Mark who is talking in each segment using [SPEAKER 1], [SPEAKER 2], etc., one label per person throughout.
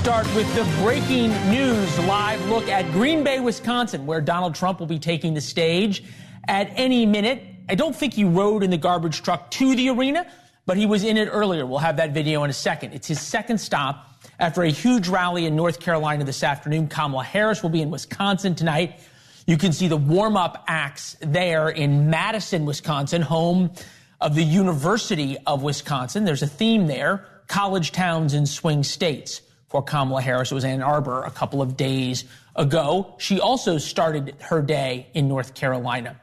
[SPEAKER 1] start with the breaking news live look at Green Bay, Wisconsin, where Donald Trump will be taking the stage at any minute. I don't think he rode in the garbage truck to the arena, but he was in it earlier. We'll have that video in a second. It's his second stop after a huge rally in North Carolina this afternoon. Kamala Harris will be in Wisconsin tonight. You can see the warm-up acts there in Madison, Wisconsin, home of the University of Wisconsin. There's a theme there, college towns and swing states. For Kamala Harris, it was Ann Arbor a couple of days ago. She also started her day in North Carolina.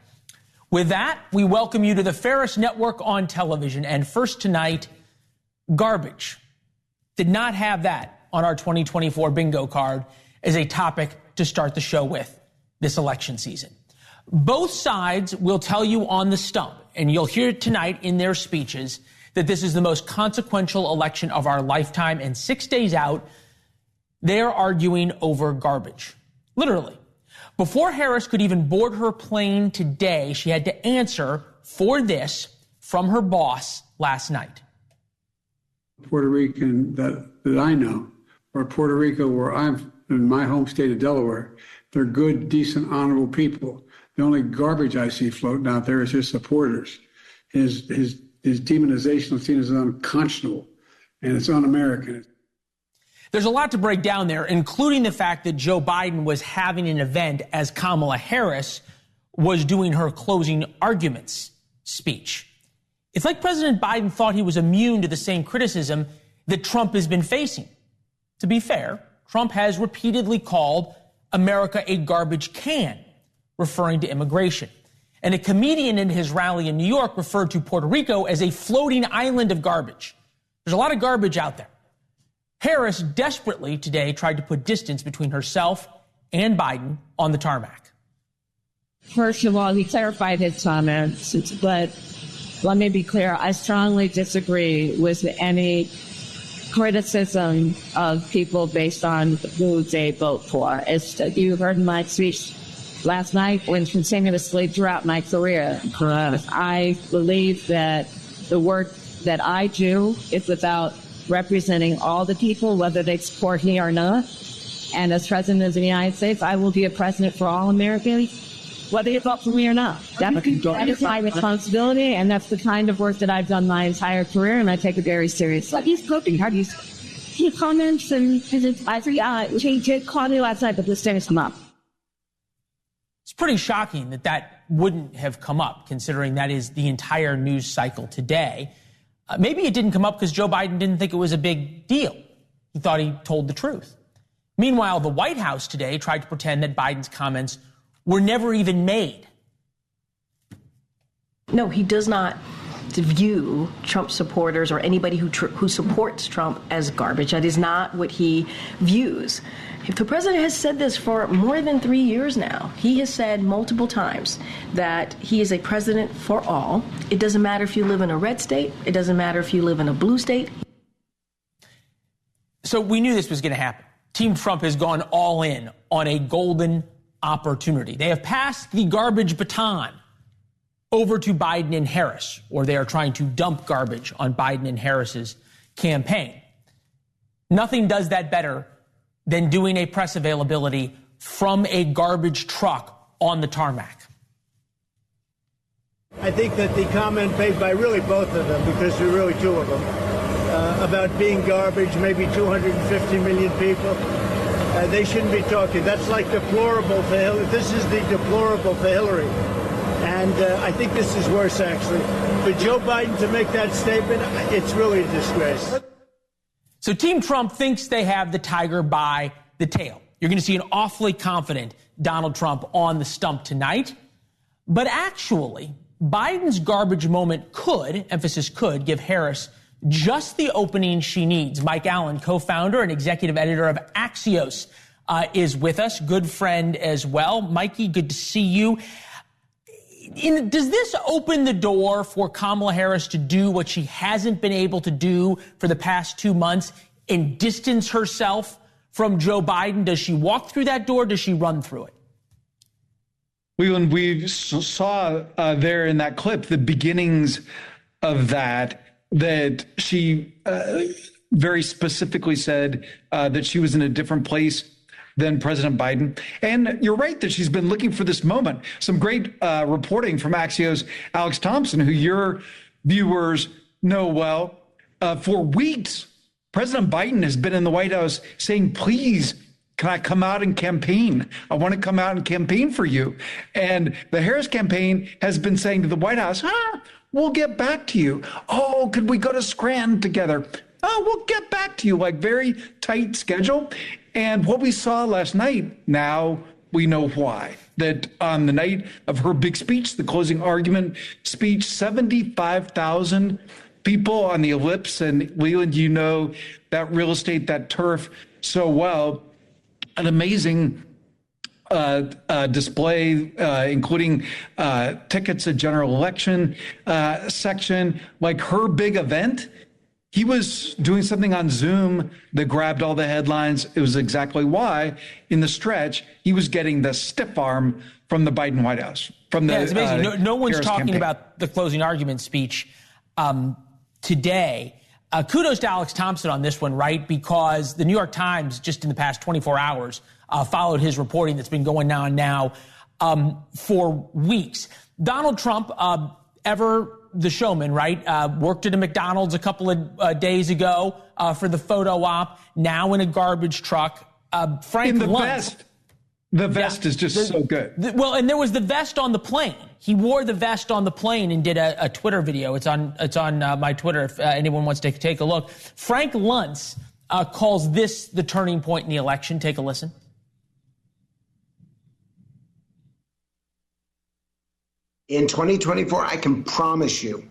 [SPEAKER 1] With that, we welcome you to the Ferris Network on television. And first tonight, garbage. Did not have that on our 2024 bingo card as a topic to start the show with this election season. Both sides will tell you on the stump, and you'll hear it tonight in their speeches, that this is the most consequential election of our lifetime. And 6 days out, they're arguing over garbage. Literally. Before Harris could even board her plane today, she had to answer for this from her boss last night.
[SPEAKER 2] Puerto Rican that I know, or Puerto Rico, where I'm in my home state of Delaware, they're good, decent, honorable people. The only garbage I see floating out there is his supporters. His demonization is seen as unconscionable, and it's un-American.
[SPEAKER 1] There's a lot to break down there, including the fact that Joe Biden was having an event as Kamala Harris was doing her closing arguments speech. It's like President Biden thought he was immune to the same criticism that Trump has been facing. To be fair, Trump has repeatedly called America a garbage can, referring to immigration. And a comedian in his rally in New York referred to Puerto Rico as a floating island of garbage. There's a lot of garbage out there. Harris desperately today tried to put distance between herself and Biden on the tarmac.
[SPEAKER 3] First of all, he clarified his comments, but let me be clear. I strongly disagree with any criticism of people based on who they vote for. As you heard in my speech last night, when continuously throughout my career, I believe that the work that I do is about representing all the people, whether they support me or not. And as President of the United States, I will be a president for all Americans, whether you vote for me or not. That is my responsibility, and that's the kind of work that I've done my entire career, and I take it very seriously. He's cooking. How do you he comments and I did call me last night, but this thing has come up.
[SPEAKER 1] It's pretty shocking that that wouldn't have come up, considering that is the entire news cycle today. Maybe it didn't come up because Joe Biden didn't think it was a big deal. He thought he told the truth. Meanwhile, the White House today tried to pretend that Biden's comments were never even made.
[SPEAKER 4] No, he does not view Trump supporters or anybody who supports Trump as garbage. That is not what he views. If the president has said this for more than 3 years now, he has said multiple times that he is a president for all. It doesn't matter if you live in a red state. It doesn't matter if you live in a blue state.
[SPEAKER 1] So we knew this was going to happen. Team Trump has gone all in on a golden opportunity. They have passed the garbage baton over to Biden and Harris, or they are trying to dump garbage on Biden and Harris's campaign. Nothing does that better than doing a press availability from a garbage truck on the tarmac.
[SPEAKER 5] I think that the comment made by really both of them, because there are really two of them, about being garbage, maybe 250 million people, they shouldn't be talking. That's like deplorable for Hillary. This is the deplorable for Hillary. And I think this is worse, actually. For Joe Biden to make that statement, it's really a disgrace.
[SPEAKER 1] So Team Trump thinks they have the tiger by the tail. You're going to see an awfully confident Donald Trump on the stump tonight. But actually, Biden's garbage moment could, emphasis could, give Harris just the opening she needs. Mike Allen, co-founder and executive editor of Axios, is with us. Good friend as well. Mikey, good to see you. Does this open the door for Kamala Harris to do what she hasn't been able to do for the past 2 months and distance herself from Joe Biden? Does she walk through that door? Does she run through it?
[SPEAKER 6] We saw there in that clip the beginnings of that she very specifically said that she was in a different place than President Biden. And you're right that she's been looking for this moment. Some great reporting from Axios' Alex Thompson, who your viewers know well. For weeks, President Biden has been in the White House saying, please, can I come out and campaign? I want to come out and campaign for you. And the Harris campaign has been saying to the White House, we'll get back to you. Oh, could we go to Scranton together? Oh, we'll get back to you, like very tight schedule. And what we saw last night, now we know why. That on the night of her big speech, the closing argument speech, 75,000 people on the ellipse. And Leland, you know that real estate, that turf so well. An amazing display, including tickets at general election section, like her big event. He was doing something on Zoom that grabbed all the headlines. It was exactly why, in the stretch, he was getting the stiff arm from the Biden White House. From the
[SPEAKER 1] it's amazing. No one's
[SPEAKER 6] Harris
[SPEAKER 1] talking
[SPEAKER 6] campaign.
[SPEAKER 1] about the closing argument speech today. Kudos to Alex Thompson on this one, right? Because the New York Times, just in the past 24 hours, followed his reporting that's been going on now for weeks. Donald Trump, ever the showman, right? Worked at a McDonald's a couple of days ago for the photo op, now in a garbage truck. Frank
[SPEAKER 6] in the
[SPEAKER 1] Luntz.
[SPEAKER 6] vest. The vest is just so good.
[SPEAKER 1] Well, and there was the vest on the plane. He wore the vest on the plane and did a Twitter video. It's on my Twitter if anyone wants to take a look. Frank Luntz calls this the turning point in the election. Take a listen.
[SPEAKER 7] In 2024, I can promise you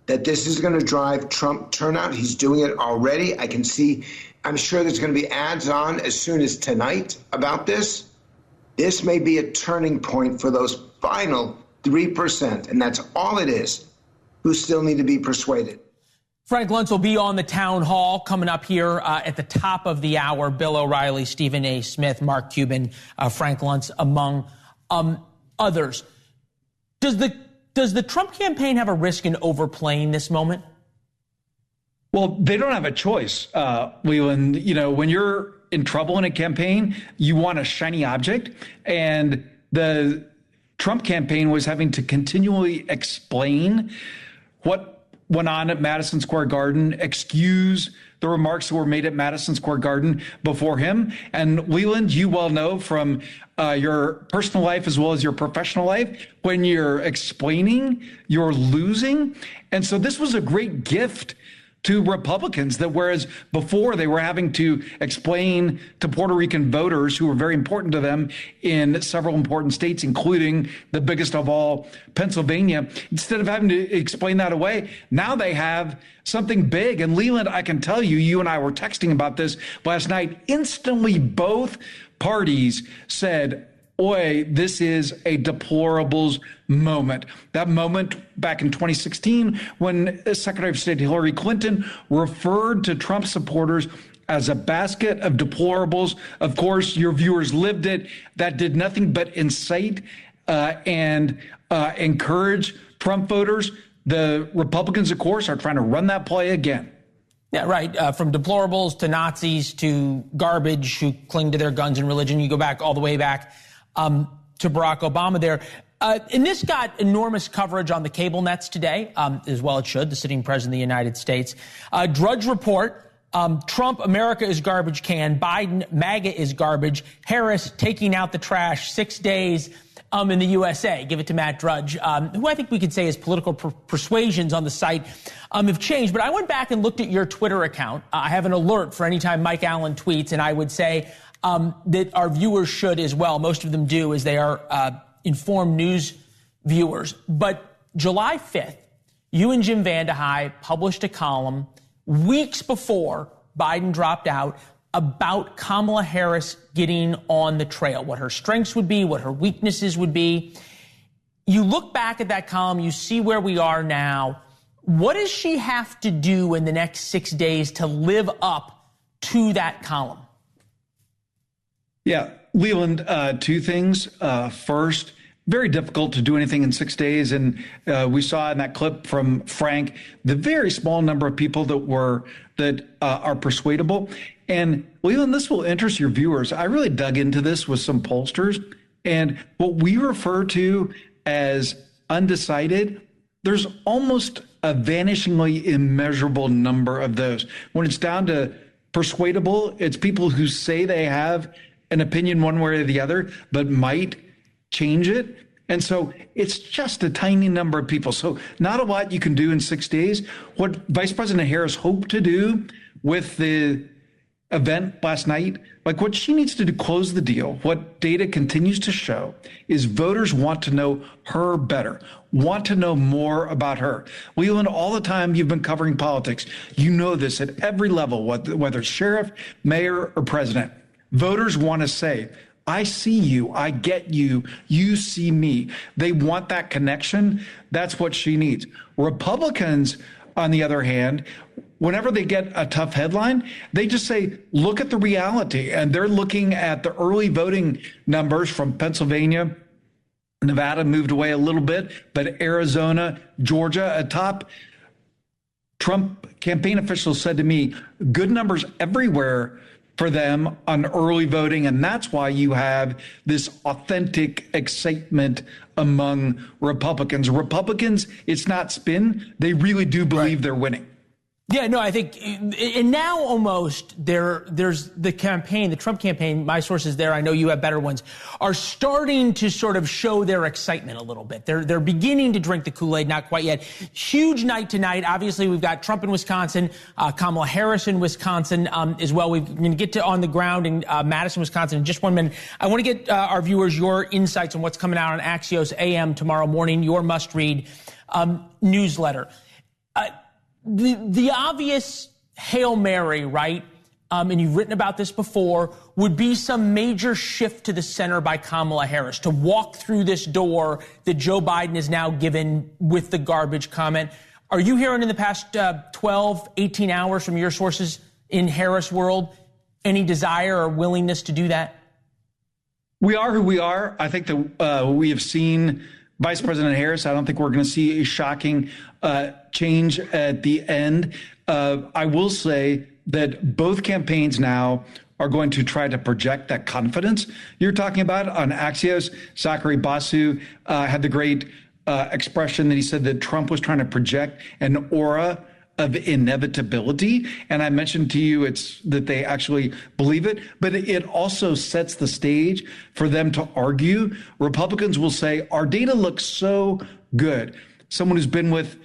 [SPEAKER 7] that this is going to drive Trump turnout. He's doing it already. I can see, I'm sure there's going to be ads on as soon as tonight about this. This may be a turning point for those final 3%, and that's all it is, who still need to be persuaded.
[SPEAKER 1] Frank Luntz will be on the town hall coming up here at the top of the hour. Bill O'Reilly, Stephen A. Smith, Mark Cuban, Frank Luntz, among others. Does the Trump campaign have a risk in overplaying this moment?
[SPEAKER 6] Well, they don't have a choice, Leland. You know, when you're in trouble in a campaign, you want a shiny object. And the Trump campaign was having to continually explain what went on at Madison Square Garden, excuse the remarks that were made at Madison Square Garden before him. And Leland, you well know from your personal life as well as your professional life, when you're explaining, you're losing. And so this was a great gift to Republicans, that whereas before they were having to explain to Puerto Rican voters who were very important to them in several important states, including the biggest of all, Pennsylvania, instead of having to explain that away, now they have something big. And Leland, I can tell you, you and I were texting about this last night. Instantly, both parties said, "Oi, this is a deplorables moment." That moment back in 2016, when Secretary of State Hillary Clinton referred to Trump supporters as a basket of deplorables. Of course, your viewers lived it. That did nothing but incite and encourage Trump voters. The Republicans, of course, are trying to run that play again.
[SPEAKER 1] Yeah, right. From deplorables to Nazis to garbage who cling to their guns and religion. You go back all the way back to Barack Obama there. And this got enormous coverage on the cable nets today, as well it should, the sitting president of the United States. Drudge Report, Trump, America is garbage can. Biden, MAGA is garbage. Harris taking out the trash 6 days in the USA. Give it to Matt Drudge, who I think we could say his political persuasions on the site have changed. But I went back and looked at your Twitter account. I have an alert for any time Mike Allen tweets, and I would say that our viewers should as well. Most of them do, as they are informed news viewers. But July 5th, you and Jim Vandehei published a column weeks before Biden dropped out about Kamala Harris getting on the trail, what her strengths would be, what her weaknesses would be. You look back at that column, you see where we are now. What does she have to do in the next 6 days to live up to that column?
[SPEAKER 6] Yeah, Leland, two things. First, very difficult to do anything in 6 days. And we saw in that clip from Frank, the very small number of people that are persuadable. And Leland, this will interest your viewers. I really dug into this with some pollsters, and what we refer to as undecided, there's almost a vanishingly immeasurable number of those. When it's down to persuadable, it's people who say they have an opinion one way or the other, but might change it. And so it's just a tiny number of people. So not a lot you can do in 6 days. What Vice President Harris hoped to do with the event last night, like what she needs to do, close the deal. What data continues to show is voters want to know her better, want to know more about her. Leland, all the time you've been covering politics, you know this at every level, whether it's sheriff, mayor, or president. Voters want to say, I see you, I get you, you see me. They want that connection. That's what she needs. Republicans, on the other hand, whenever they get a tough headline, they just say, look at the reality. And they're looking at the early voting numbers from Pennsylvania. Nevada moved away a little bit, but Arizona, Georgia atop. Trump campaign officials said to me, good numbers everywhere for them on early voting. And that's why you have this authentic excitement among Republicans. Republicans, it's not spin. They really do believe they're winning.
[SPEAKER 1] Yeah, no, I think, and now almost there's the campaign, the Trump campaign, my sources there, I know you have better ones, are starting to sort of show their excitement a little bit. They're beginning to drink the Kool-Aid, not quite yet. Huge night tonight. Obviously, we've got Trump in Wisconsin, Kamala Harris in Wisconsin as well. We're going to get to on the ground in Madison, Wisconsin in just 1 minute. I want to get our viewers your insights on what's coming out on Axios AM tomorrow morning, your must-read newsletter. The obvious Hail Mary, right, and you've written about this before, would be some major shift to the center by Kamala Harris to walk through this door that Joe Biden is now given with the garbage comment. Are you hearing in the past 12, 18 hours from your sources in Harris world any desire or willingness to do that?
[SPEAKER 6] We are who we are. I think that we have seen Vice President Harris. I don't think we're going to see a shocking change at the end. I will say that both campaigns now are going to try to project that confidence you're talking about. On Axios, Zachary Basu had the great expression that he said that Trump was trying to project an aura of inevitability. And I mentioned to you it's that they actually believe it, but it also sets the stage for them to argue. Republicans will say, our data looks so good. Someone who's been with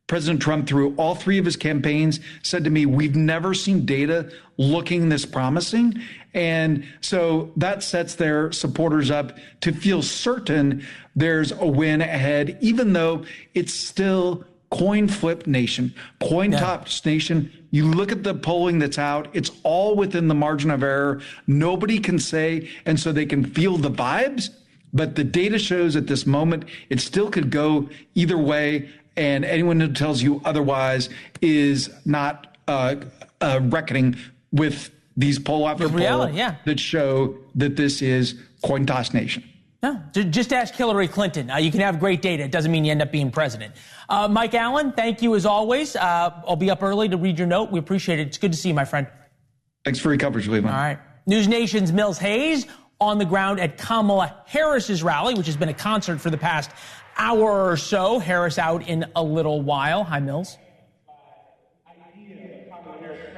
[SPEAKER 6] President Trump through all three of his campaigns said to me, we've never seen data looking this promising. And so that sets their supporters up to feel certain there's a win ahead, even though it's still coin flip nation, coin toss nation. You look at the polling that's out, it's all within the margin of error. Nobody can say, and so they can feel the vibes, but the data shows at this moment, it still could go either way. And anyone who tells you otherwise is not reckoning with these poll after poll that show that this is coin toss nation.
[SPEAKER 1] No, just ask Hillary Clinton. You can have great data. It doesn't mean you end up being president. Mike Allen, thank you as always. I'll be up early to read your note. We appreciate it. It's good to see you, my friend.
[SPEAKER 6] Thanks for your coverage, Leland.
[SPEAKER 1] All right. NewsNation's Mills Hayes on the ground at Kamala Harris's rally, which has been a concert for the past hour or so. Harris out in a little while. Hi, Mills.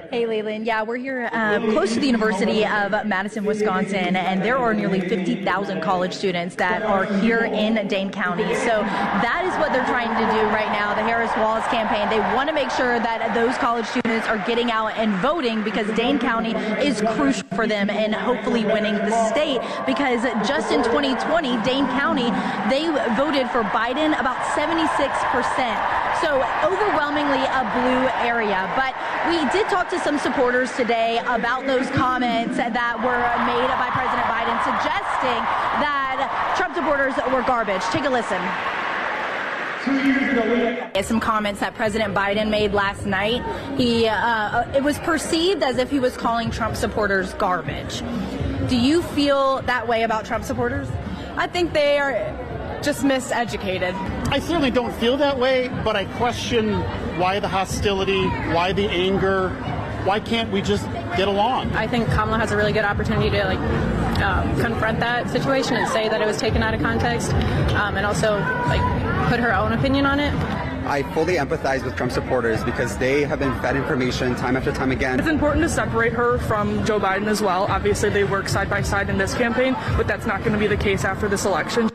[SPEAKER 8] Hey, Leland. Yeah, we're here close to the University of Madison, Wisconsin, and there are nearly 50,000 college students that are here in Dane County. So that is what they're trying to do right now, the Harris-Wallace campaign. They want to make sure that those college students are getting out and voting because Dane County is crucial for them in hopefully winning the state because just in 2020, Dane County, they voted for Biden about 76%. So overwhelmingly a blue area. But we did talk to some supporters today about those comments that were made by President Biden suggesting that Trump supporters were garbage. Take a listen. Some comments that President Biden made last night. It was perceived as if he was calling Trump supporters garbage. Do you feel that way about Trump supporters?
[SPEAKER 9] I think they are just miseducated.
[SPEAKER 10] I certainly don't feel that way, but I question why the hostility, why the anger, why can't we just get along?
[SPEAKER 9] I think Kamala has a really good opportunity to confront that situation and say that it was taken out of context, and also put her own opinion on it.
[SPEAKER 11] I fully empathize with Trump supporters because they have been fed information time after time again.
[SPEAKER 12] It's important to separate her from Joe Biden as well. Obviously, they work side by side in this campaign, but that's not going to be the case after this election.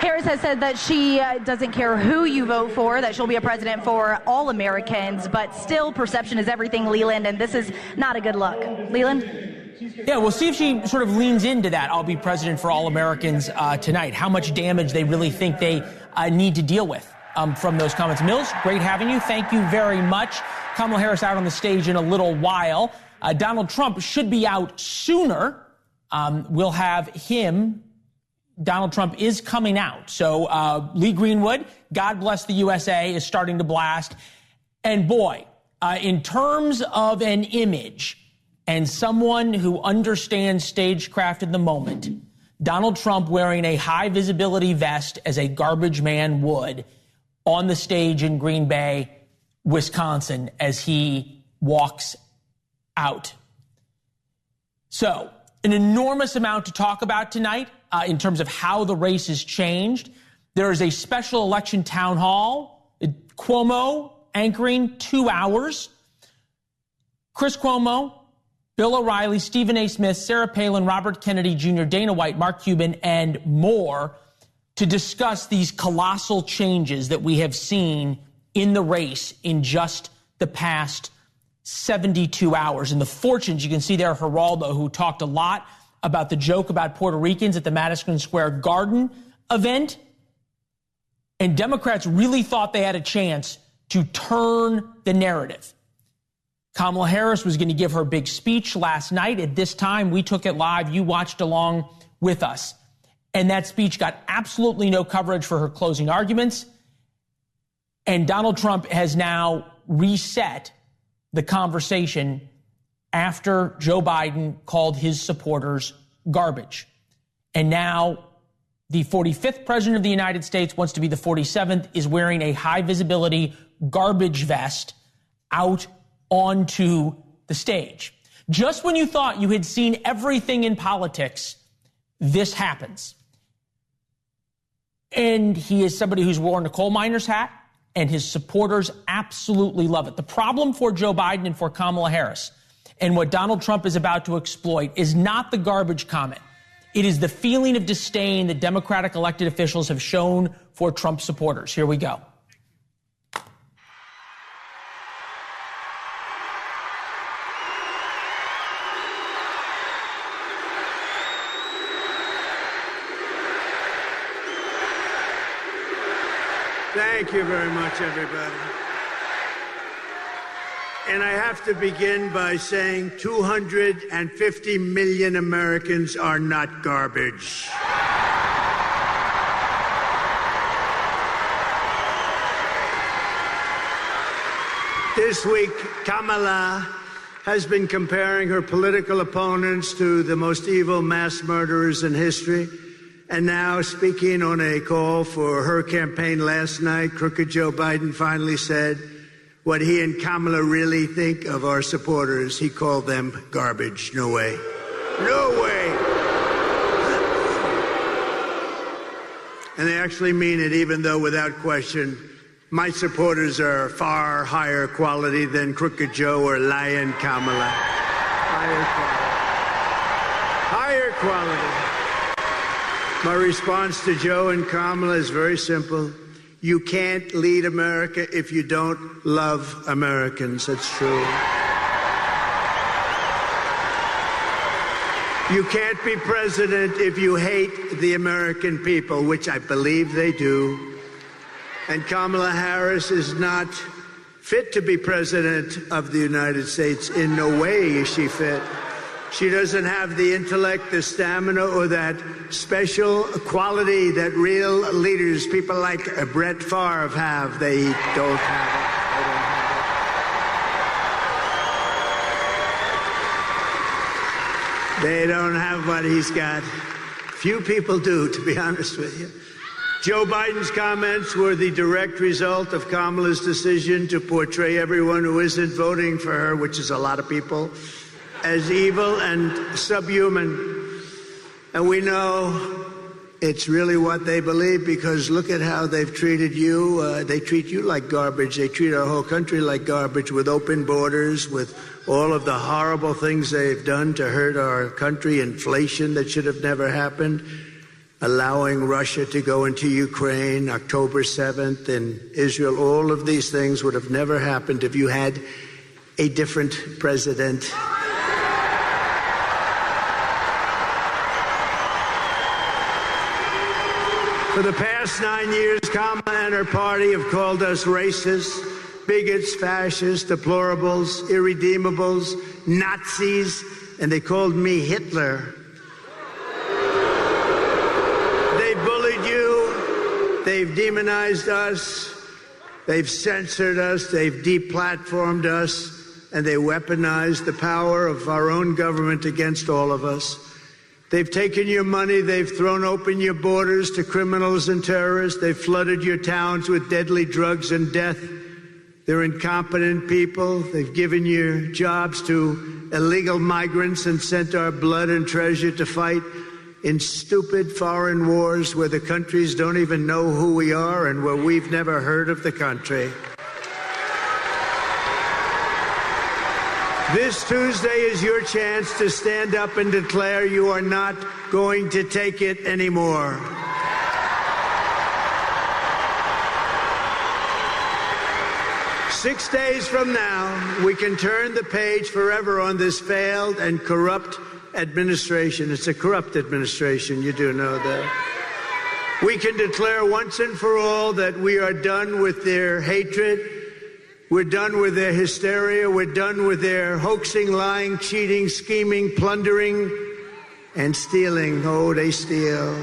[SPEAKER 8] Harris has said that she doesn't care who you vote for, that she'll be a president for all Americans, but still perception is everything, Leland, and this is not a good look. Leland?
[SPEAKER 1] Yeah, we'll see if she sort of leans into that. I'll be president for all Americans tonight. How much damage they really think they need to deal with from those comments. Mills, great having you. Thank you very much. Kamala Harris out on the stage in a little while. Donald Trump should be out sooner. We'll have him. Donald Trump is coming out. So Lee Greenwood, God Bless the USA, is starting to blast. And boy, in terms of an image and someone who understands stagecraft in the moment, Donald Trump wearing a high visibility vest as a garbage man would on the stage in Green Bay, Wisconsin, as he walks out. So an enormous amount to talk about tonight in terms of how the race has changed. There is a special election town hall, Cuomo anchoring 2 hours. Chris Cuomo, Bill O'Reilly, Stephen A. Smith, Sarah Palin, Robert Kennedy Jr., Dana White, Mark Cuban, and more to discuss these colossal changes that we have seen in the race in just the past 72 hours. And the fortunes, you can see there, Geraldo, who talked a lot about the joke about Puerto Ricans at the Madison Square Garden event. And Democrats really thought they had a chance to turn the narrative. Kamala Harris was going to give her big speech last night. At this time, we took it live. You watched along with us. And that speech got absolutely no coverage for her closing arguments. And Donald Trump has now reset the conversation after Joe Biden called his supporters garbage. And now the 45th president of the United States wants to be the 47th, is wearing a high visibility garbage vest out onto the stage. Just when you thought you had seen everything in politics, this happens. And he is somebody who's worn a coal miner's hat, and his supporters absolutely love it. The problem for Joe Biden and for Kamala Harris, and what Donald Trump is about to exploit, is not the garbage comment. It is the feeling of disdain that Democratic elected officials have shown for Trump supporters. Here we go.
[SPEAKER 5] Thank you very much, everybody. And I have to begin by saying 250 million Americans are not garbage. This week, Kamala has been comparing her political opponents to the most evil mass murderers in history. And now, speaking on a call for her campaign last night, crooked Joe Biden finally said what he and Kamala really think of our supporters. He called them garbage. No way. No way. And they actually mean it, even though, without question, my supporters are far higher quality than crooked Joe or lying Kamala. Higher quality. My response to Joe and Kamala is very simple. You can't lead America if you don't love Americans. That's true. You can't be president if you hate the American people, which I believe they do. And Kamala Harris is not fit to be president of the United States. In no way is she fit. She doesn't have the intellect, the stamina, or that special quality that real leaders, people like Brett Favre, have. They don't have it. They don't have what he's got. Few people do, to be honest with you. Joe Biden's comments were the direct result of Kamala's decision to portray everyone who isn't voting for her, which is a lot of people, as evil and subhuman. And we know it's really what they believe, because look at how they've treated you. They treat you like garbage. They treat our whole country like garbage, with open borders, with all of the horrible things they've done to hurt our country, inflation that should have never happened, allowing Russia to go into Ukraine, October 7th, in Israel. All of these things would have never happened if you had a different president. For the past 9 years, Kamala and her party have called us racists, bigots, fascists, deplorables, irredeemables, Nazis, and they called me Hitler. They bullied you, they've demonized us, they've censored us, they've deplatformed us, and they weaponized the power of our own government against all of us. They've taken your money, they've thrown open your borders to criminals and terrorists, they've flooded your towns with deadly drugs and death. They're incompetent people. They've given your jobs to illegal migrants and sent our blood and treasure to fight in stupid foreign wars where the countries don't even know who we are and where we've never heard of the country. This Tuesday is your chance to stand up and declare you are not going to take it anymore. Six days from now, we can turn the page forever on this failed and corrupt administration. It's a corrupt administration, you do know that. We can declare once and for all that we are done with their hatred. We're done with their hysteria. We're done with their hoaxing, lying, cheating, scheming, plundering, and stealing. Oh, they steal.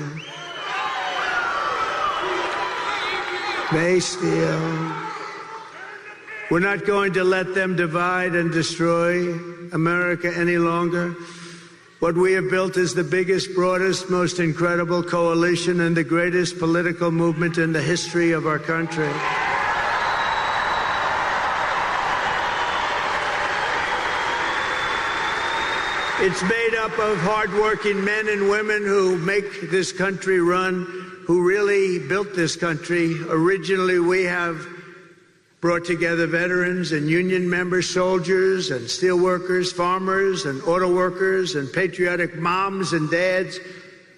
[SPEAKER 5] They steal. We're not going to let them divide and destroy America any longer. What we have built is the biggest, broadest, most incredible coalition and the greatest political movement in the history of our country. It's made up of hardworking men and women who make this country run, who really built this country. Originally, we have brought together veterans and union members, soldiers and steelworkers, farmers and auto workers and patriotic moms and dads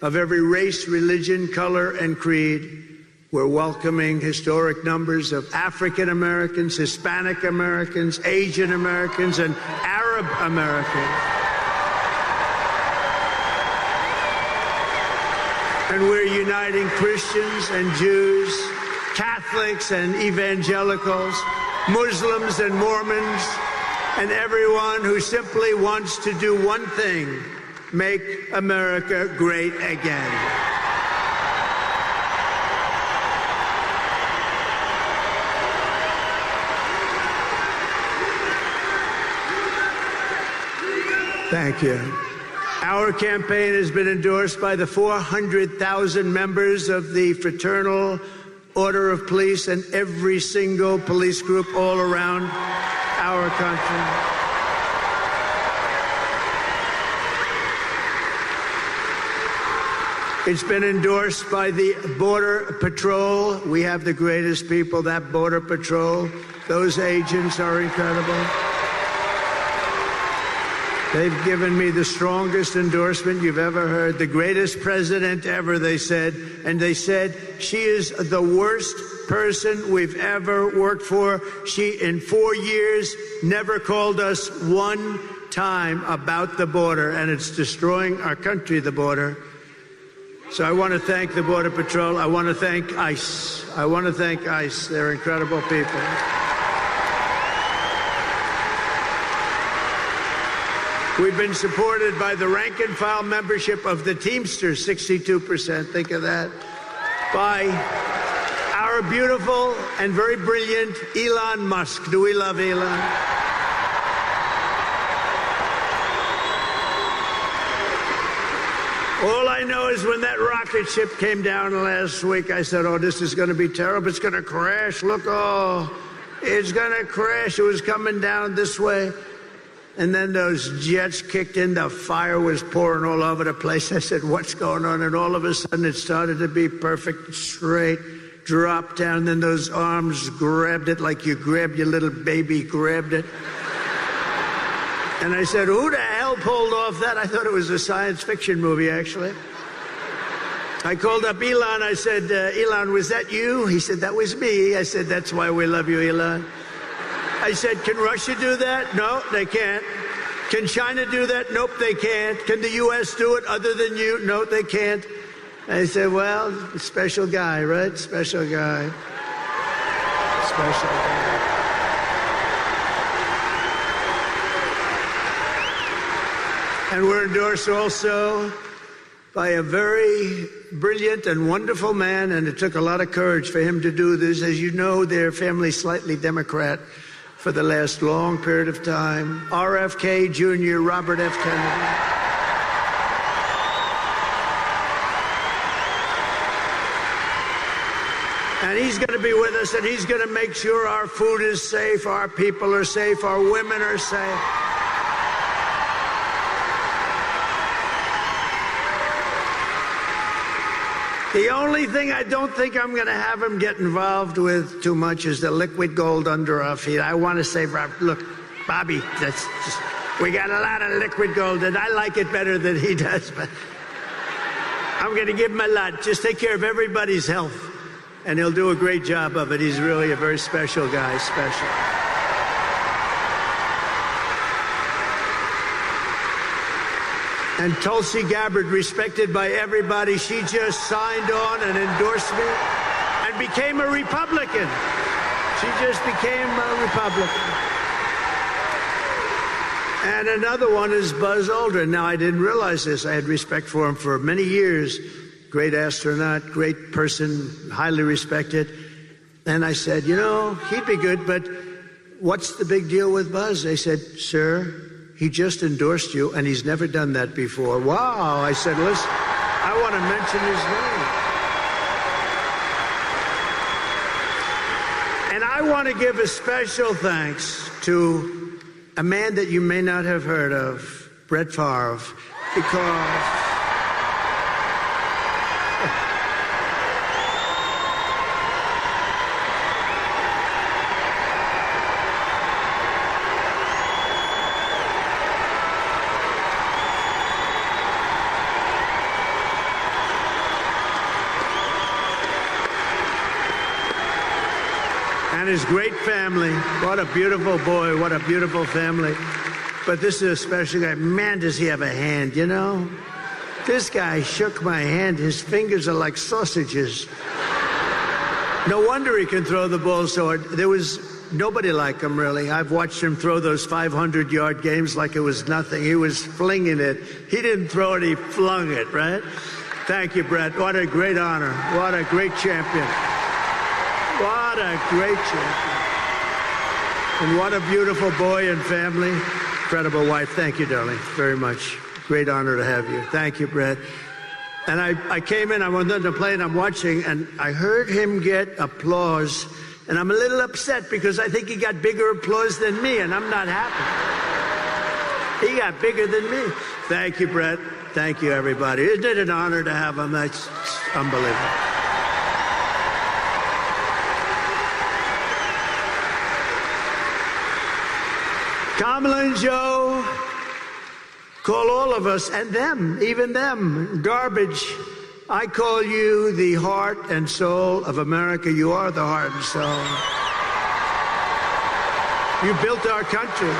[SPEAKER 5] of every race, religion, color, and creed. We're welcoming historic numbers of African Americans, Hispanic Americans, Asian Americans, and Arab Americans. And we're uniting Christians and Jews, Catholics and evangelicals, Muslims and Mormons, and everyone who simply wants to do one thing: make America great again. Thank you. Our campaign has been endorsed by the 400,000 members of the Fraternal Order of Police and every single police group all around our country. It's been endorsed by the Border Patrol. We have the greatest people, that Border Patrol. Those agents are incredible. They've given me the strongest endorsement you've ever heard. The greatest president ever, they said. And they said, she is the worst person we've ever worked for. She, in 4 years, never called us one time about the border. And it's destroying our country, the border. So I want to thank the Border Patrol. I want to thank ICE. I want to thank ICE. They're incredible people. We've been supported by the rank and file membership of the Teamsters, 62%, think of that, by our beautiful and very brilliant Elon Musk. Do we love Elon? All I I know is when that rocket ship came down last week, I said, oh, this is going to be terrible. It's going to crash. Look, oh, it's going to crash. It was coming down this way. And then those jets kicked in. The fire was pouring all over the place. I said, what's going on? And all of a sudden it started to be perfect, straight, dropped down. Then those arms grabbed it like you grabbed your little baby, grabbed it. And I said, who the hell pulled off that? I thought it was a science fiction movie, actually. I called up Elon. I said, Elon, was that you? He said, that was me. I said, that's why we love you, Elon. I said, can Russia do that? No, they can't. Can China do that? Nope, they can't. Can the U.S. do it other than you? No, they can't. I said, well, special guy, right? Special guy. Special guy. And we're endorsed also by a very brilliant and wonderful man, and it took a lot of courage for him to do this. As you know, their family's slightly Democrat for the last long period of time. RFK Jr., Robert F. Kennedy. And he's going to be with us, and he's going to make sure our food is safe, our people are safe, our women are safe. The only thing I don't think I'm going to have him get involved with too much is the liquid gold under our feet. I want to say, look, Bobby, we got a lot of liquid gold, and I like it better than he does, but I'm going to give him a lot. Just take care of everybody's health, and he'll do a great job of it. He's really a very special guy, special. And Tulsi Gabbard, respected by everybody, she just signed on and endorsed me and became a Republican. She just became a Republican. And another one is Buzz Aldrin. Now, I didn't realize this. I had respect for him for many years. Great astronaut, great person, highly respected. And I said, you know, he'd be good, but what's the big deal with Buzz? They said, sir, he just endorsed you, and he's never done that before. Wow. I said, listen, I want to mention his name. And I want to give a special thanks to a man that you may not have heard of, Brett Favre, because and his great family. What a beautiful boy. What a beautiful family. But this is a special guy. Man, does he have a hand, you know? This guy shook my hand. His fingers are like sausages. No wonder he can throw the ball so hard. There was nobody like him, really. I've watched him throw those 500-yard games like it was nothing. He was flinging it. He didn't throw it, he flung it, right? Thank you, Brett. What a great honor. What a great champion. What a great champion. And what a beautiful boy and family. Incredible wife. Thank you, darling, very much. Great honor to have you. Thank you, Brett. And I came in, I went on the plane, I'm watching, and I heard him get applause. And I'm a little upset because I think he got bigger applause than me, and I'm not happy. He got bigger than me. Thank you, Brett. Thank you, everybody. Isn't it an honor to have him? That's unbelievable. Kamala and Joe call all of us, and them, even them, garbage. I call you the heart and soul of America. You are the heart and soul. You built our country,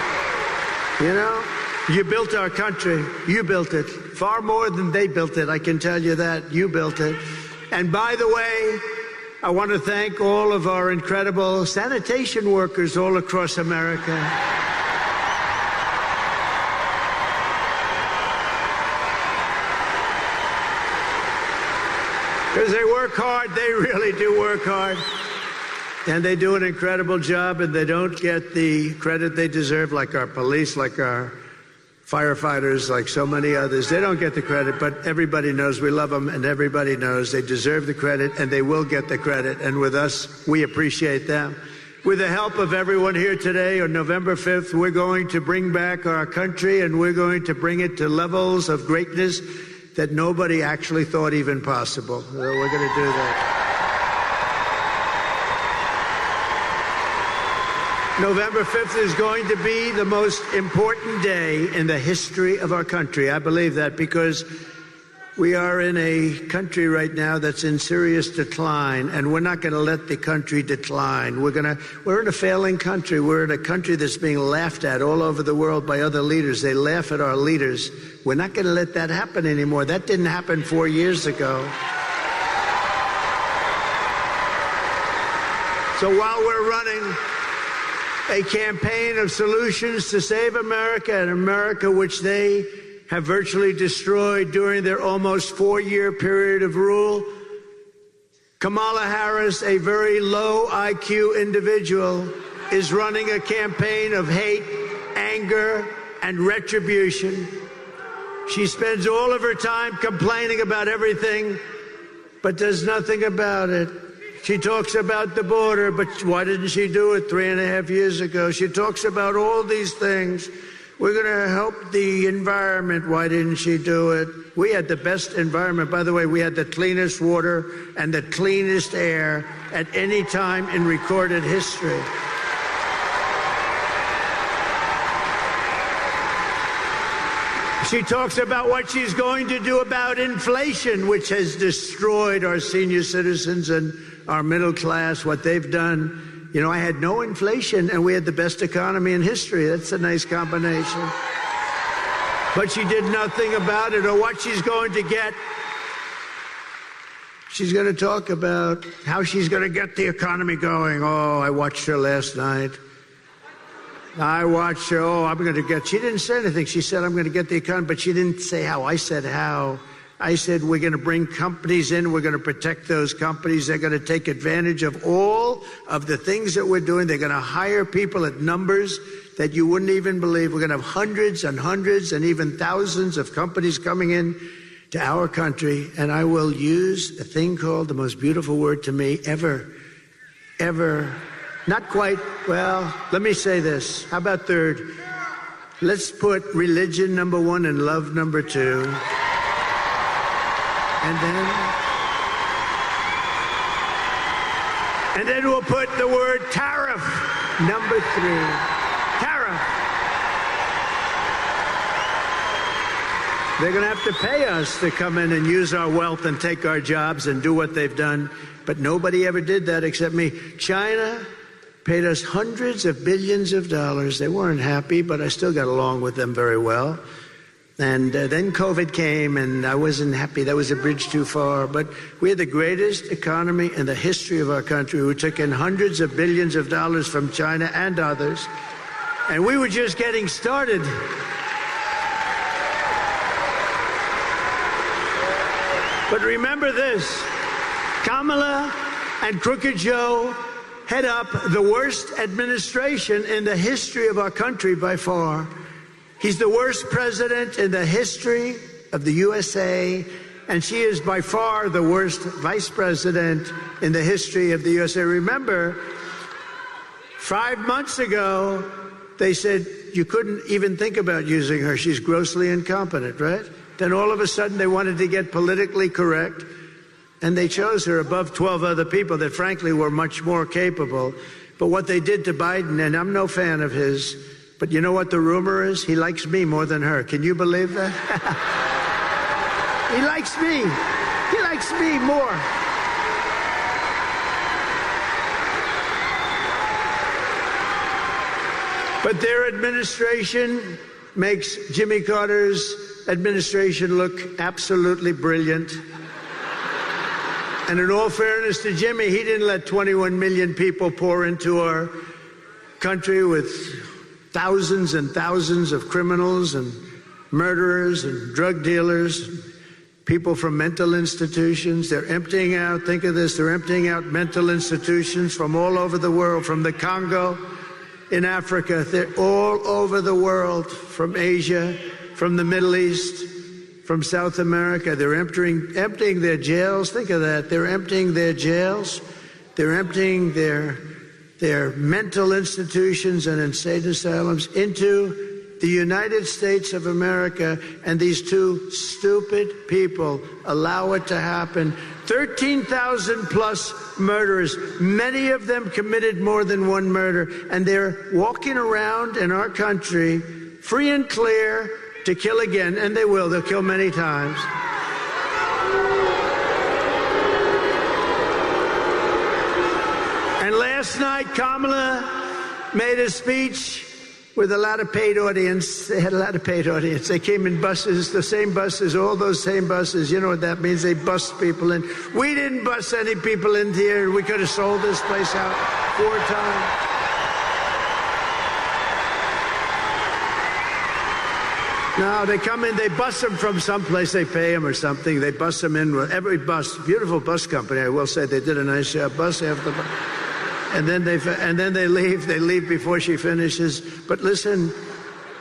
[SPEAKER 5] you know? You built our country. You built it. Far more than they built it, I can tell you that. You built it. And by the way, I want to thank all of our incredible sanitation workers all across America. Because they work hard, they really do work hard. And they do an incredible job, and they don't get the credit they deserve, like our police, like our firefighters, like so many others. They don't get the credit, but everybody knows we love them, and everybody knows they deserve the credit, and they will get the credit. And with us, we appreciate them. With the help of everyone here today, on November 5th, we're going to bring back our country, and we're going to bring it to levels of greatness that nobody actually thought even possible. So we're going to do that. November 5th is going to be the most important day in the history of our country. I believe that because we are in a country right now that's in serious decline, and we're not going to let the country decline. We're in a failing country. We're in a country that's being laughed at all over the world by other leaders. They laugh at our leaders. We're not going to let that happen anymore. That didn't happen 4 years ago. So while we're running a campaign of solutions to save America, and America which they have virtually destroyed during their almost 4-year period of rule, Kamala Harris, a very low IQ individual, is running a campaign of hate, anger, and retribution. She spends all of her time complaining about everything, but does nothing about it. She talks about the border, but why didn't she do it 3.5 years ago? She talks about all these things. We're going to help the environment. Why didn't she do it? We had the best environment. By the way, we had the cleanest water and the cleanest air at any time in recorded history. She talks about what she's going to do about inflation, which has destroyed our senior citizens and our middle class, what they've done. You know, I had no inflation, and we had the best economy in history. That's a nice combination. But she did nothing about it, or what she's going to get. She's going to talk about how she's going to get the economy going. Oh, I watched her last night. I watched her. Oh, I'm going to get. She didn't say anything. She said, I'm going to get the economy, but she didn't say how. I said how. I said, we're going to bring companies in. We're going to protect those companies. They're going to take advantage of all of the things that we're doing. They're going to hire people at numbers that you wouldn't even believe. We're going to have hundreds and hundreds and even thousands of companies coming in to our country. And I will use a thing called the most beautiful word to me ever. Not quite. Well, let me say this. How about third? Let's put religion number 1 and love number 2. And then we'll put the word tariff number 3. Tariff. They're going to have to pay us to come in and use our wealth and take our jobs and do what they've done. But nobody ever did that except me. China paid us hundreds of billions of dollars. They weren't happy, but I still got along with them very well. And then COVID came, and I wasn't happy. That was a bridge too far. But we had the greatest economy in the history of our country. We took in hundreds of billions of dollars from China and others. And we were just getting started. But remember this, Kamala and Crooked Joe head up the worst administration in the history of our country by far. He's the worst president in the history of the USA, and she is by far the worst vice president in the history of the USA. Remember, 5 months ago, they said you couldn't even think about using her. She's grossly incompetent, right? Then all of a sudden they wanted to get politically correct, and they chose her above 12 other people that frankly were much more capable. But what they did to Biden, and I'm no fan of his, but you know what the rumor is? He likes me more than her. Can you believe that? He likes me. He likes me more. But their administration makes Jimmy Carter's administration look absolutely brilliant. And in all fairness to Jimmy, he didn't let 21 million people pour into our country with thousands and thousands of criminals and murderers and drug dealers, people from mental institutions. They're emptying out, think of this, they're emptying out mental institutions from all over the world, from the Congo in Africa. They're all over the world, from Asia.
[SPEAKER 13] from the Middle East, from South America. They're emptying their jails. Think of that. They're emptying their jails. They're emptying their mental institutions and insane asylums into the United States of America, and these two stupid people allow it to happen. 13,000 plus murderers, many of them committed more than one murder, and they're walking around in our country free and clear to kill again, and they will. They'll kill many times. And last night, Kamala made a speech with a lot of paid audience. They had a lot of paid audience. They came in buses, the same buses, all those same buses. You know what that means? They bust people in. We didn't bust any people in here. We could have sold this place out 4 times. No, they come in, they bus them from someplace, they pay them or something. They bus them in with every bus, beautiful bus company, I will say. They did a nice job. Bus after bus. And then they leave. They leave before she finishes. But listen,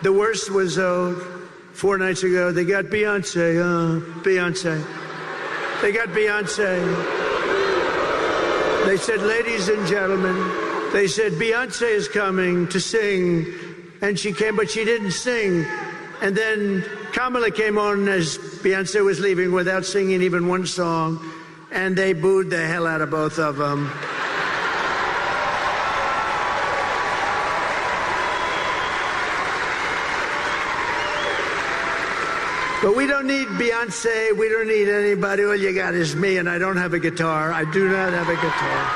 [SPEAKER 13] the worst was 4 nights ago. They got Beyonce. Beyonce. They got Beyonce. They said, ladies and gentlemen, they said Beyonce is coming to sing, and she came, but she didn't sing. And then Kamala came on as Beyonce was leaving without singing even one song, and they booed the hell out of both of them. But we don't need Beyonce. We don't need anybody. All you got is me, and I don't have a guitar. I do not have a guitar.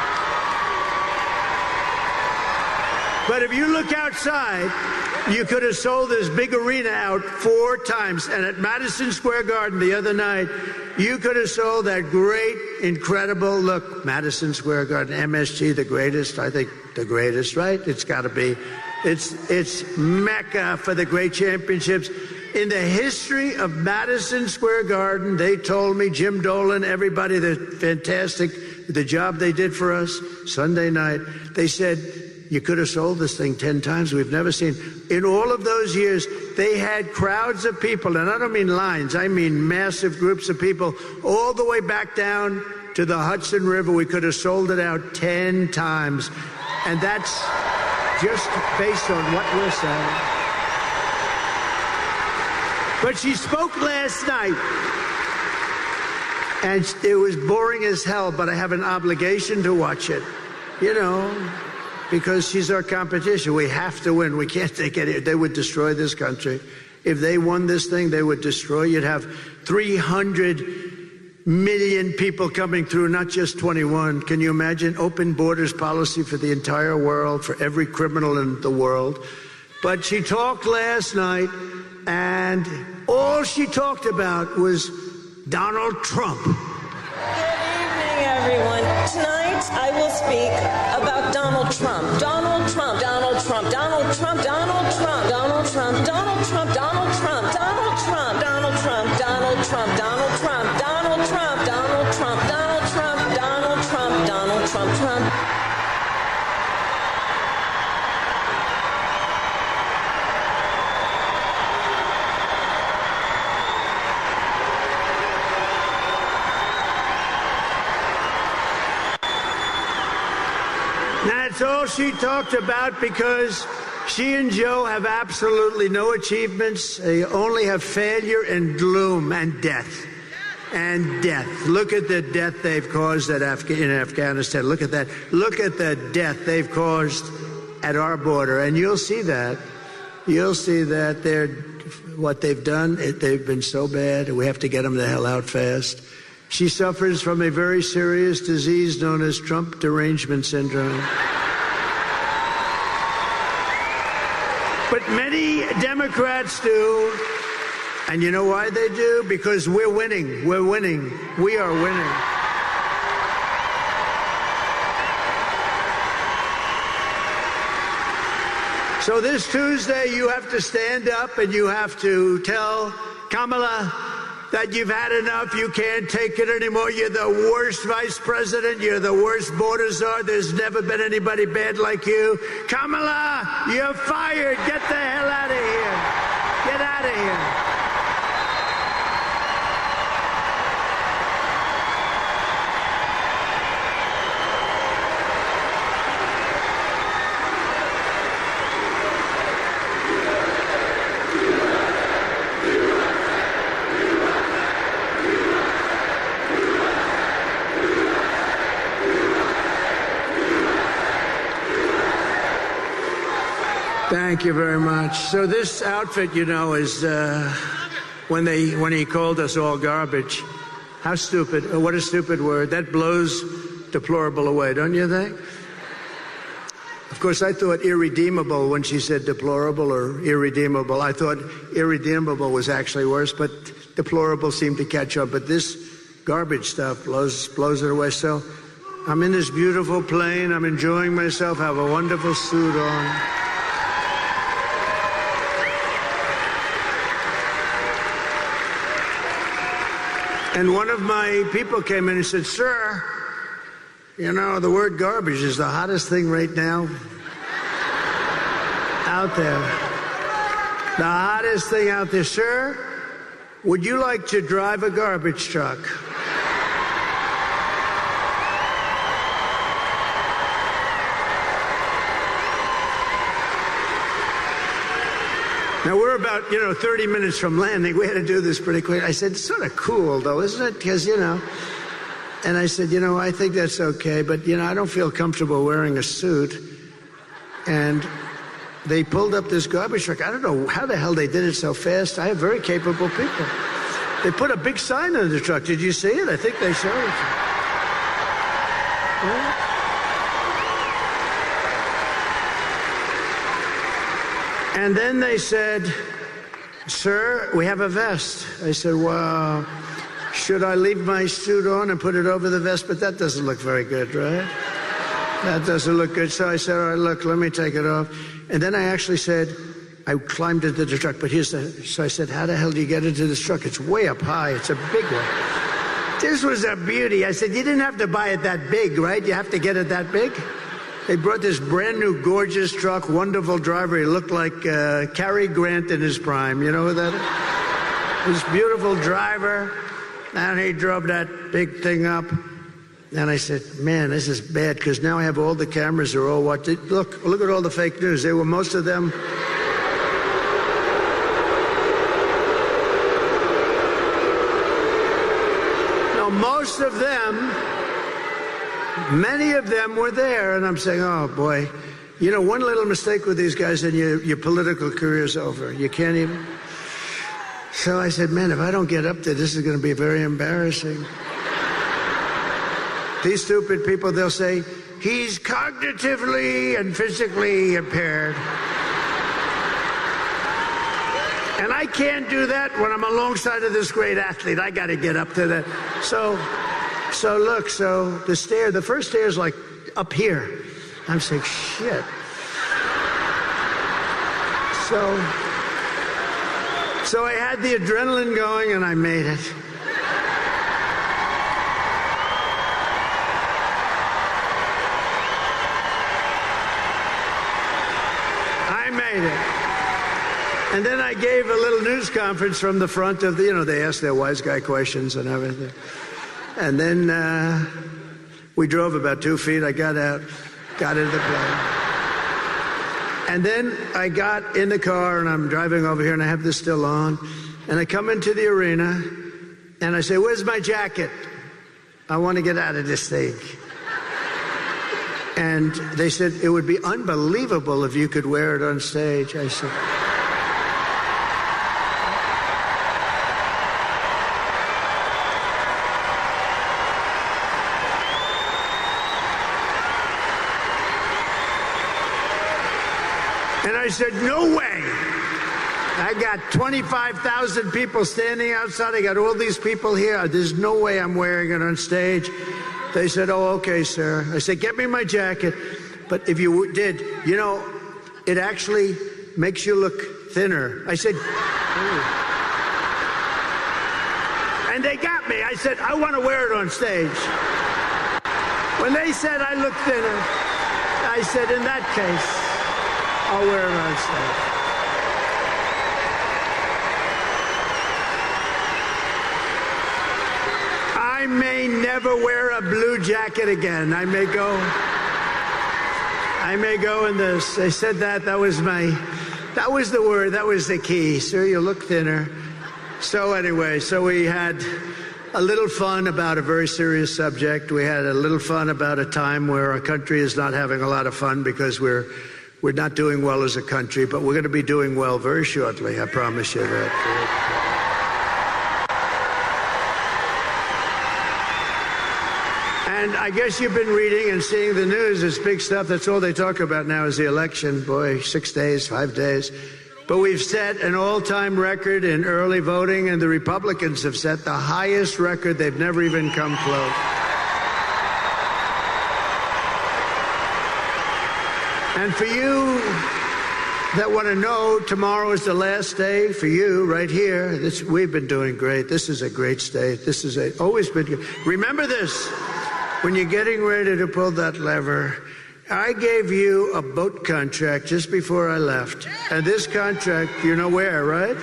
[SPEAKER 13] But if you look outside, you could have sold this big arena out 4 times. And at Madison Square Garden the other night, you could have sold that great, incredible, look, Madison Square Garden, MSG, the greatest, I think the greatest, right? It's got to be. It's Mecca for the great championships. In the history of Madison Square Garden, they told me, Jim Dolan, everybody, they're fantastic, the job they did for us Sunday night. They said, you could have sold this thing 10 times. We've never seen. In all of those years, they had crowds of people, and I don't mean lines, I mean massive groups of people, all the way back down to the Hudson River. We could have sold it out 10 times. And that's just based on what we're saying. But she spoke last night, and it was boring as hell, but I have an obligation to watch it, you know, because she's our competition. We have to win. We can't take it. They would destroy this country. If they won this thing, they would destroy. You'd have 300 million people coming through, not just 21. Can you imagine? Open borders policy for the entire world, for every criminal in the world. But she talked last night, and all she talked about was Donald Trump.
[SPEAKER 14] Good evening, everyone. Tonight, I will speak about Donald Trump. Donald Trump, Donald Trump, Donald Trump, Donald Trump, Donald Trump, Donald Trump, Donald Trump, Donald Trump, Donald Trump, Donald Trump, Donald Trump, Donald Trump, Donald Trump, Donald Trump, Donald Trump, Donald Trump, Trump.
[SPEAKER 13] That's all she talked about, because she and Joe have absolutely no achievements. They only have failure and gloom and death. And death. Look at the death they've caused in Afghanistan. Look at that. Look at the death they've caused at our border. And you'll see that. You'll see that what they've done, they've been so bad, and we have to get them the hell out fast. She suffers from a very serious disease known as Trump derangement syndrome. But many Democrats do. And you know why they do? Because we're winning. We're winning. We are winning. So this Tuesday, you have to stand up and you have to tell Kamala that you've had enough. You can't take it anymore. You're the worst vice president. You're the worst border czar. There's never been anybody bad like you. Kamala, you're fired. Get the hell out of here. Get out of here. Thank you very much. So this outfit, you know, is when he called us all garbage. How stupid. What a stupid word. That blows deplorable away, don't you think? Of course, I thought irredeemable when she said deplorable or irredeemable. I thought irredeemable was actually worse, but deplorable seemed to catch up. But this garbage stuff blows it away. So I'm in this beautiful plane. I'm enjoying myself. I have a wonderful suit on. And one of my people came in and said, "Sir, you know, the word garbage is the hottest thing right now out there. The hottest thing out there. Sir, would you like to drive a garbage truck?" Now, we're about, 30 minutes from landing. We had to do this pretty quick. I said, "It's sort of cool, though, isn't it? Because, And I said, I think that's okay, but, I don't feel comfortable wearing a suit." And they pulled up this garbage truck. I don't know how the hell they did it so fast. I have very capable people. They put a big sign on the truck. Did you see it? I think they showed it. Yeah. And then they said, "Sir, we have a vest." I said, "Well, should I leave my suit on and put it over the vest? But that doesn't look very good, right? That doesn't look good." So I said, "All right, look, let me take it off." And then I actually said, I climbed into the truck, but so I said, "How the hell do you get into this truck? It's way up high. It's a big one." This was a beauty. I said, "You didn't have to buy it that big, right? You have to get it that big?" They brought this brand new, gorgeous truck, wonderful driver. He looked like Cary Grant in his prime. You know who that is? This beautiful driver. And he drove that big thing up. And I said, "Man, this is bad, because now I have all the cameras are all watching. Look at all the fake news. They were, most of them." No, most of them, many of them were there. And I'm saying, oh, boy. One little mistake with these guys and your political career's over. You can't even. So I said, man, if I don't get up there, this is going to be very embarrassing. These stupid people, they'll say, "He's cognitively and physically impaired." And I can't do that when I'm alongside of this great athlete. I got to get up to that. So look, the first stair is like up here. I'm saying, shit. So I had the adrenaline going, and I made it. I made it. And then I gave a little news conference from the front of the, they asked their wise guy questions and everything. And then we drove about 2 feet. I got out, got into the plane. And then I got in the car, and I'm driving over here, and I have this still on. And I come into the arena, and I say, "Where's my jacket? I want to get out of this thing." And they said, "It would be unbelievable if you could wear it on stage." I said, I said, "No way. I got 25,000 people standing outside. I got all these people here. There's no way I'm wearing it on stage." They said, "Oh, okay, sir." I said, "Get me my jacket." But if you did, it actually makes you look thinner. I said, "Ooh." And they got me. I said, "I want to wear it on stage." When they said I look thinner, I said, "In that case, I'll wear it on stage." I may never wear a blue jacket again. I may go in this. They said that was the word, that was the key. "Sir, you look thinner." So anyway, we had a little fun about a very serious subject. We had a little fun about a time where our country is not having a lot of fun because we're we're not doing well as a country, but we're going to be doing well very shortly. I promise you that. And I guess you've been reading and seeing the news. It's big stuff. That's all they talk about now is the election. Boy, 6 days, 5 days. But we've set an all-time record in early voting, and the Republicans have set the highest record. They've never even come close. And for you that want to know, tomorrow is the last day for you right here. We've been doing great. This is a great state. This is always been good. Remember this. When you're getting ready to pull that lever, I gave you a boat contract just before I left. And this contract, you know where, right?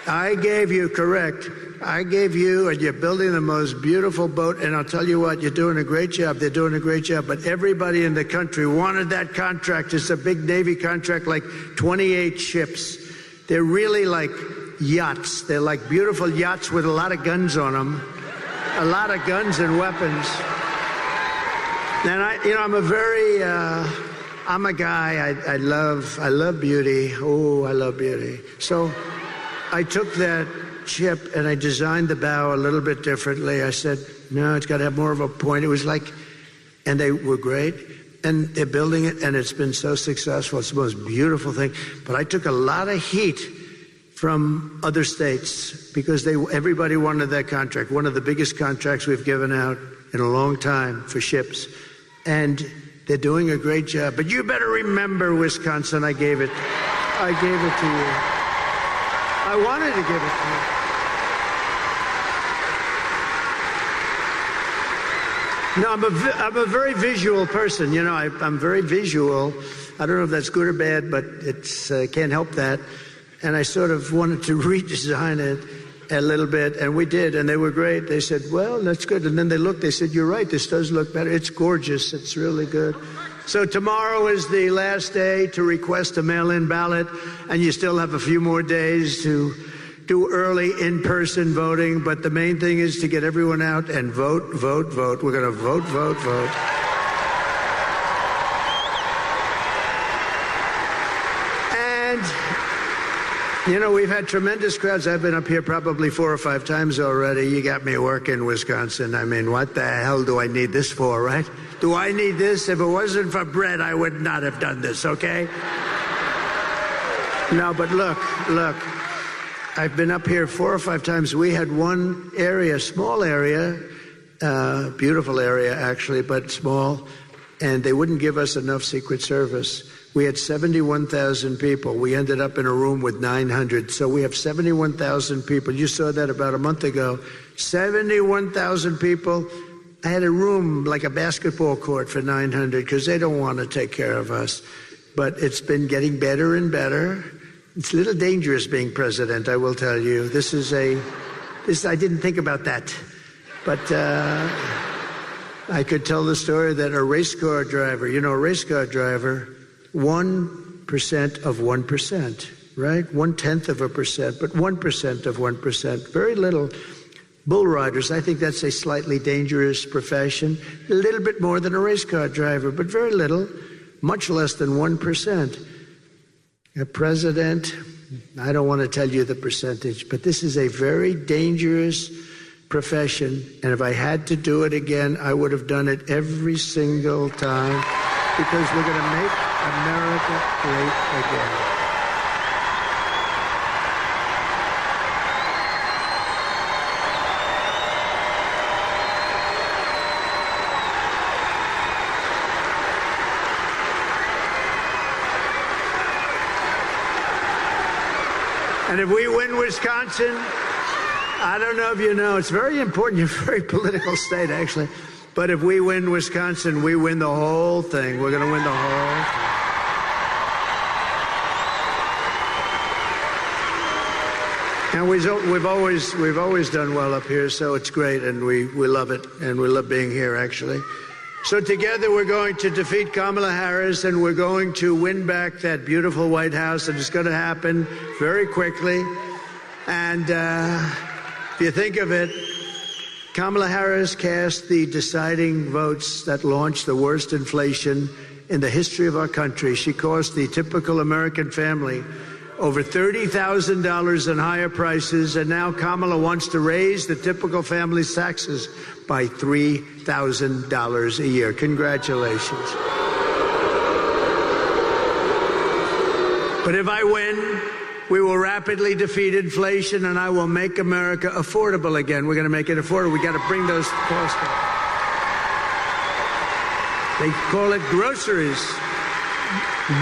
[SPEAKER 13] I gave you, correct. I gave you, and you're building the most beautiful boat. And I'll tell you what, you're doing a great job. They're doing a great job. But everybody in the country wanted that contract. It's a big Navy contract, like 28 ships. They're really like yachts. They're like beautiful yachts with a lot of guns on them. A lot of guns and weapons. And I'm a guy, I love beauty. Oh, I love beauty. So I took that ship and I designed the bow a little bit differently. I said, no, it's got to have more of a point. It was like, and they were great. And they're building it and it's been so successful. It's the most beautiful thing. But I took a lot of heat from other states because everybody wanted that contract. One of the biggest contracts we've given out in a long time for ships. And they're doing a great job. But you better remember, Wisconsin, I gave it to you. I wanted to give it to you. No, I'm a very visual person. You know, I'm very visual. I don't know if that's good or bad, but it's can't help that. And I sort of wanted to redesign it a little bit, and we did, and they were great. They said, well, that's good. And then they looked, they said, you're right, this does look better. It's gorgeous. It's really good. So tomorrow is the last day to request a mail-in ballot, and you still have a few more days to do early in-person voting. But the main thing is to get everyone out and vote, vote, vote. We're going to vote, vote, vote. You know, we've had tremendous crowds. I've been up here probably 4 or 5 times already. You got me working, Wisconsin. I mean, what the hell do I need this for, right? Do I need this? If it wasn't for bread, I would not have done this, okay? No, but look. I've been up here 4 or 5 times. We had one area, small area, beautiful area, actually, but small, and they wouldn't give us enough Secret Service. We had 71,000 people. We ended up in a room with 900. So we have 71,000 people. You saw that about a month ago. 71,000 people. I had a room like a basketball court for 900 because they don't want to take care of us. But it's been getting better and better. It's a little dangerous being president, I will tell you. I didn't think about that. But I could tell the story that a race car driver, you know, a race car driver, 1% of 1%, right? 0.1%, but 1% of 1%. Very little. Bull riders, I think that's a slightly dangerous profession. A little bit more than a race car driver, but very little, much less than 1%. A president, I don't want to tell you the percentage, but this is a very dangerous profession. And if I had to do it again, I would have done it every single time because we're going to make America great again. And if we win Wisconsin, I don't know if you know, it's very important. You're a very political state, actually. But if we win Wisconsin, we win the whole thing. We're going to win the whole thing. And we've always done well up here, so it's great, and we love it, and we love being here, actually. So together we're going to defeat Kamala Harris, and we're going to win back that beautiful White House, and it's going to happen very quickly. And if you think of it, Kamala Harris cast the deciding votes that launched the worst inflation in the history of our country. She cost the typical American family over $30,000 in higher prices, and now Kamala wants to raise the typical family's taxes by $3,000 a year. Congratulations. But if I win, we will rapidly defeat inflation, and I will make America affordable again. We're going to make it affordable. We got to bring those costs down. They call it groceries.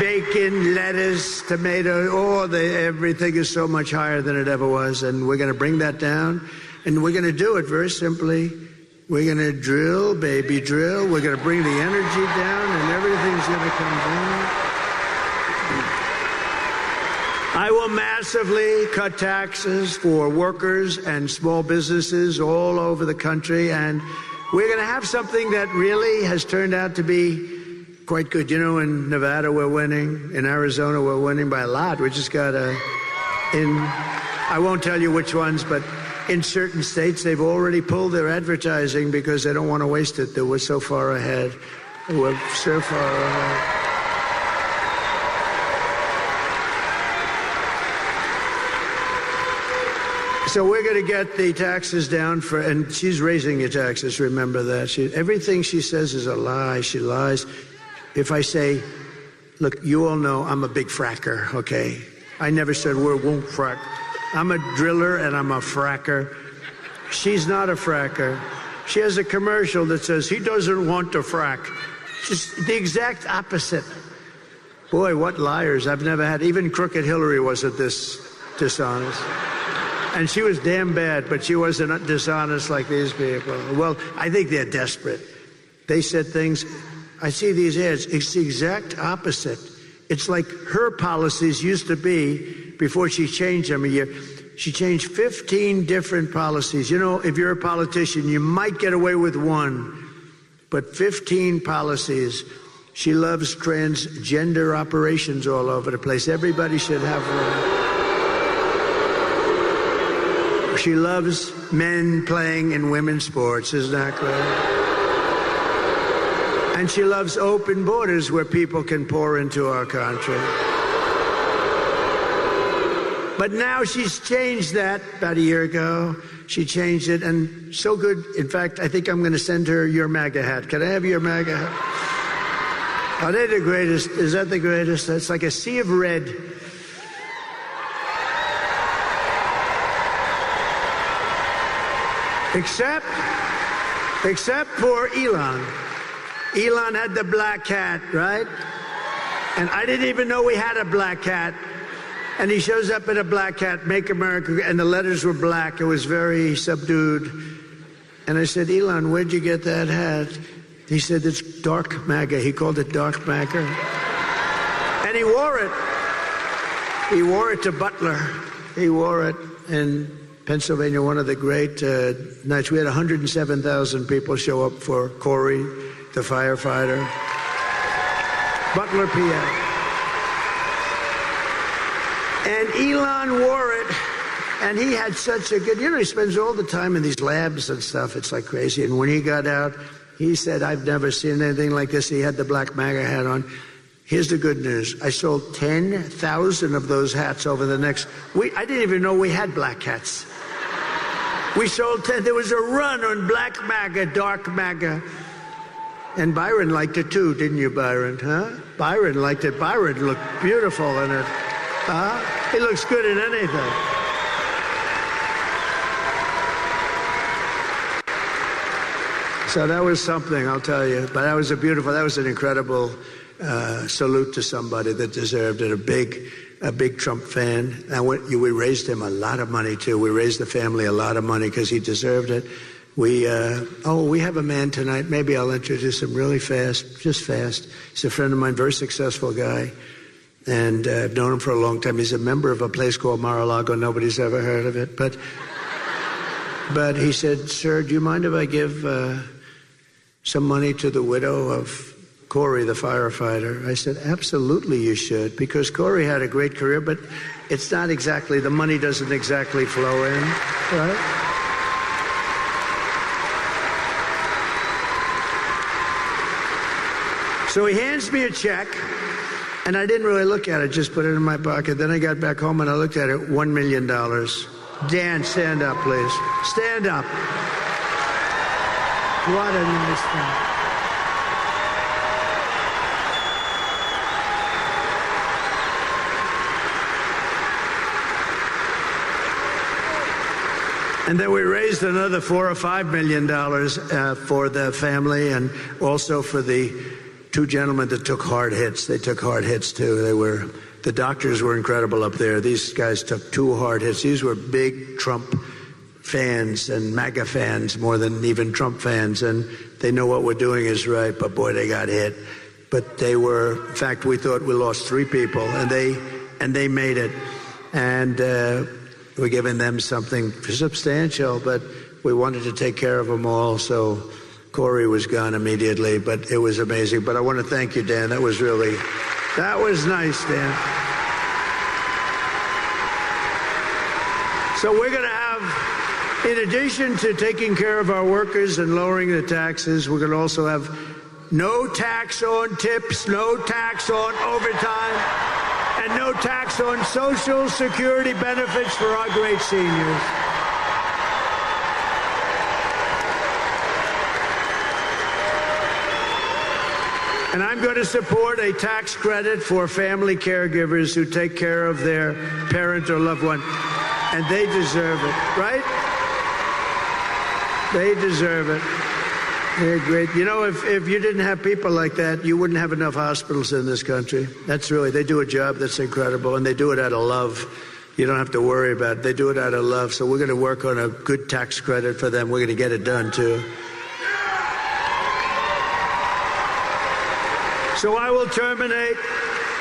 [SPEAKER 13] Bacon, lettuce, tomato, everything is so much higher than it ever was, and we're going to bring that down, and we're going to do it very simply. We're going to drill, baby, drill. We're going to bring the energy down, and everything's going to come down. I will massively cut taxes for workers and small businesses all over the country, and we're going to have something that really has turned out to be quite good. You know, in Nevada we're winning, in Arizona we're winning by a lot. We just got I won't tell you which ones, but in certain states they've already pulled their advertising because they don't want to waste it. They were so far ahead. We're so far ahead. So we're going to get the taxes down and she's raising your taxes, remember that. Everything she says is a lie. She lies. If I say, look, you all know I'm a big fracker, okay? I never said we won't frack. I'm a driller and I'm a fracker. She's not a fracker. She has a commercial that says he doesn't want to frack. Just the exact opposite. Boy, what liars. I've never had, even Crooked Hillary wasn't this dishonest. And she was damn bad, but she wasn't dishonest like these people. Well, I think they're desperate. They said things, I see these ads, it's the exact opposite. It's like her policies used to be, before she changed them a year, she changed 15 different policies. You know, if you're a politician, you might get away with one, but 15 policies. She loves transgender operations all over the place. Everybody should have one. She loves men playing in women's sports, isn't that great? And she loves open borders where people can pour into our country. But now she's changed that about a year ago. She changed it, and so good. In fact, I think I'm going to send her your MAGA hat. Can I have your MAGA hat? Are they the greatest? Is that the greatest? It's like a sea of red. Except for Elon. Elon had the black hat, right? And I didn't even know we had a black hat. And he shows up in a black hat, Make America, and the letters were black. It was very subdued. And I said, Elon, where'd you get that hat? He said, it's dark MAGA. He called it dark MAGA. And he wore it. He wore it to Butler. He wore it in Pennsylvania, one of the great nights. We had 107,000 people show up for Corey, the firefighter. Butler, PA. And Elon wore it, and he had such a good, he spends all the time in these labs and stuff. It's like crazy. And when he got out, he said, I've never seen anything like this. He had the black MAGA hat on. Here's the good news. I sold 10,000 of those hats over the next week. I didn't even know we had black hats. We sold 10. There was a run on black MAGA, dark MAGA. And Byron liked it too, didn't you, Byron? Huh? Byron liked it. Byron looked beautiful in it. Huh? He looks good in anything. So that was something, I'll tell you. But that was an incredible salute to somebody that deserved it. A big Trump fan. And we raised him a lot of money too. We raised the family a lot of money because he deserved it. We have a man tonight. Maybe I'll introduce him really fast, just fast. He's a friend of mine, very successful guy. And I've known him for a long time. He's a member of a place called Mar-a-Lago. Nobody's ever heard of it. But he said, sir, do you mind if I give some money to the widow of Corey, the firefighter? I said, absolutely you should, because Corey had a great career, but it's not exactly, the money doesn't exactly flow in, right? So he hands me a check, and I didn't really look at it, just put it in my pocket. Then I got back home and I looked at it, $1 million. Dan, stand up, please. Stand up. What a nice thing. And then we raised another $4 or $5 million for the family, and also for the two gentlemen that took hard hits. They took hard hits too. The doctors were incredible up there. These guys took 2 hard hits. These were big Trump fans and MAGA fans more than even Trump fans, and they know what we're doing is right. But boy, they got hit. But they were, in fact, we thought we lost 3 people, and they made it. And we're giving them something substantial, but we wanted to take care of them all, so Corey was gone immediately, but it was amazing. But I want to thank you, Dan. That was nice, Dan. So we're going to have, in addition to taking care of our workers and lowering the taxes, we're going to also have no tax on tips, no tax on overtime, and no tax on Social Security benefits for our great seniors. And I'm going to support a tax credit for family caregivers who take care of their parent or loved one. And they deserve it, right? They deserve it. They're great. You know, if you didn't have people like that, you wouldn't have enough hospitals in this country. They do a job that's incredible, and they do it out of love. You don't have to worry about it. They do it out of love. So we're going to work on a good tax credit for them. We're going to get it done, too. So I will terminate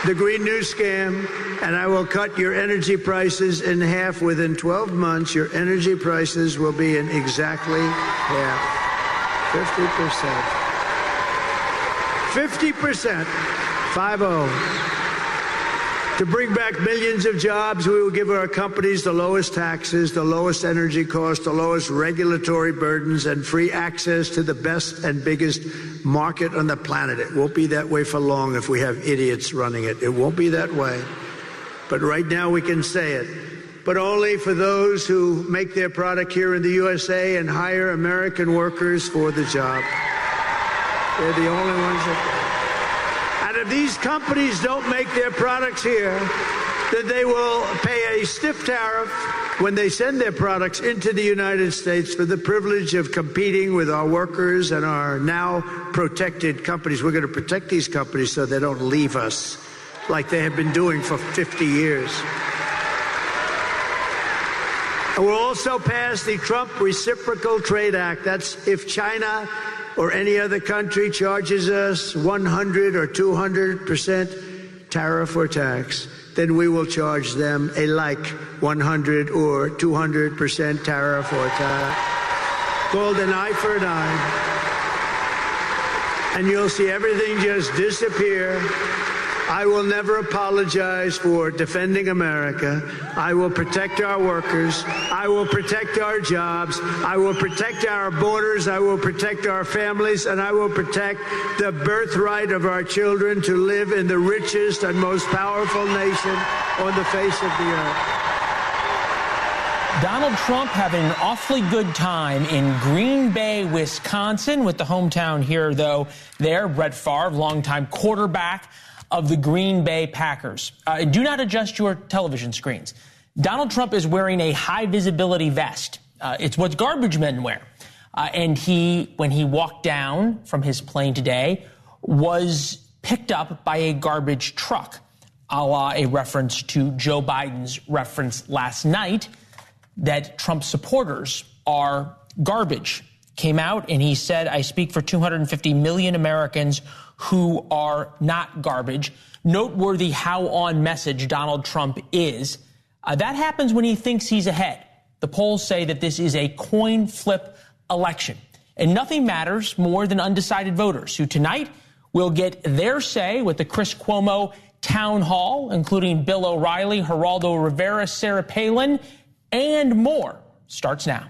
[SPEAKER 13] the Green New Scam, and I will cut your energy prices in half. Within 12 months, your energy prices will be in exactly half. 50%. 50%. 50. To bring back millions of jobs, we will give our companies the lowest taxes, the lowest energy costs, the lowest regulatory burdens, and free access to the best and biggest market on the planet. It won't be that way for long if we have idiots running it. It won't be that way. But right now we can say it. But only for those who make their product here in the USA and hire American workers for the job. They're the only ones that... And if these companies don't make their products here, then they will pay a stiff tariff when they send their products into the United States for the privilege of competing with our workers and our now protected companies. We're going to protect these companies so they don't leave us like they have been doing for 50 years. And we'll also pass the Trump Reciprocal Trade Act. That's if China or any other country charges us 100 or 200% tariff or tax, then we will charge them a like 100 or 200% tariff or tax, called an eye for an eye. And you'll see everything just disappear. I will never apologize for defending America. I will protect our workers. I will protect our jobs. I will protect our borders. I will protect our families. And I will protect the birthright of our children to live in the richest and most powerful nation on the face of the earth.
[SPEAKER 1] Donald Trump having an awfully good time in Green Bay, Wisconsin, with the hometown hero, though, there, Brett Favre, longtime quarterback of the Green Bay Packers. Do not adjust your television screens. Donald Trump is wearing a high-visibility vest. It's what garbage men wear. And when he walked down from his plane today, was picked up by a garbage truck, a la a reference to Joe Biden's reference last night that Trump supporters are garbage. Came out and he said, I speak for 250 million Americans who are not garbage. Noteworthy how on message Donald Trump is. That happens when he thinks he's ahead. The polls say that this is a coin flip election. And nothing matters more than undecided voters who tonight will get their say with the Chris Cuomo town hall, including Bill O'Reilly, Geraldo Rivera, Sarah Palin, and more. Starts now.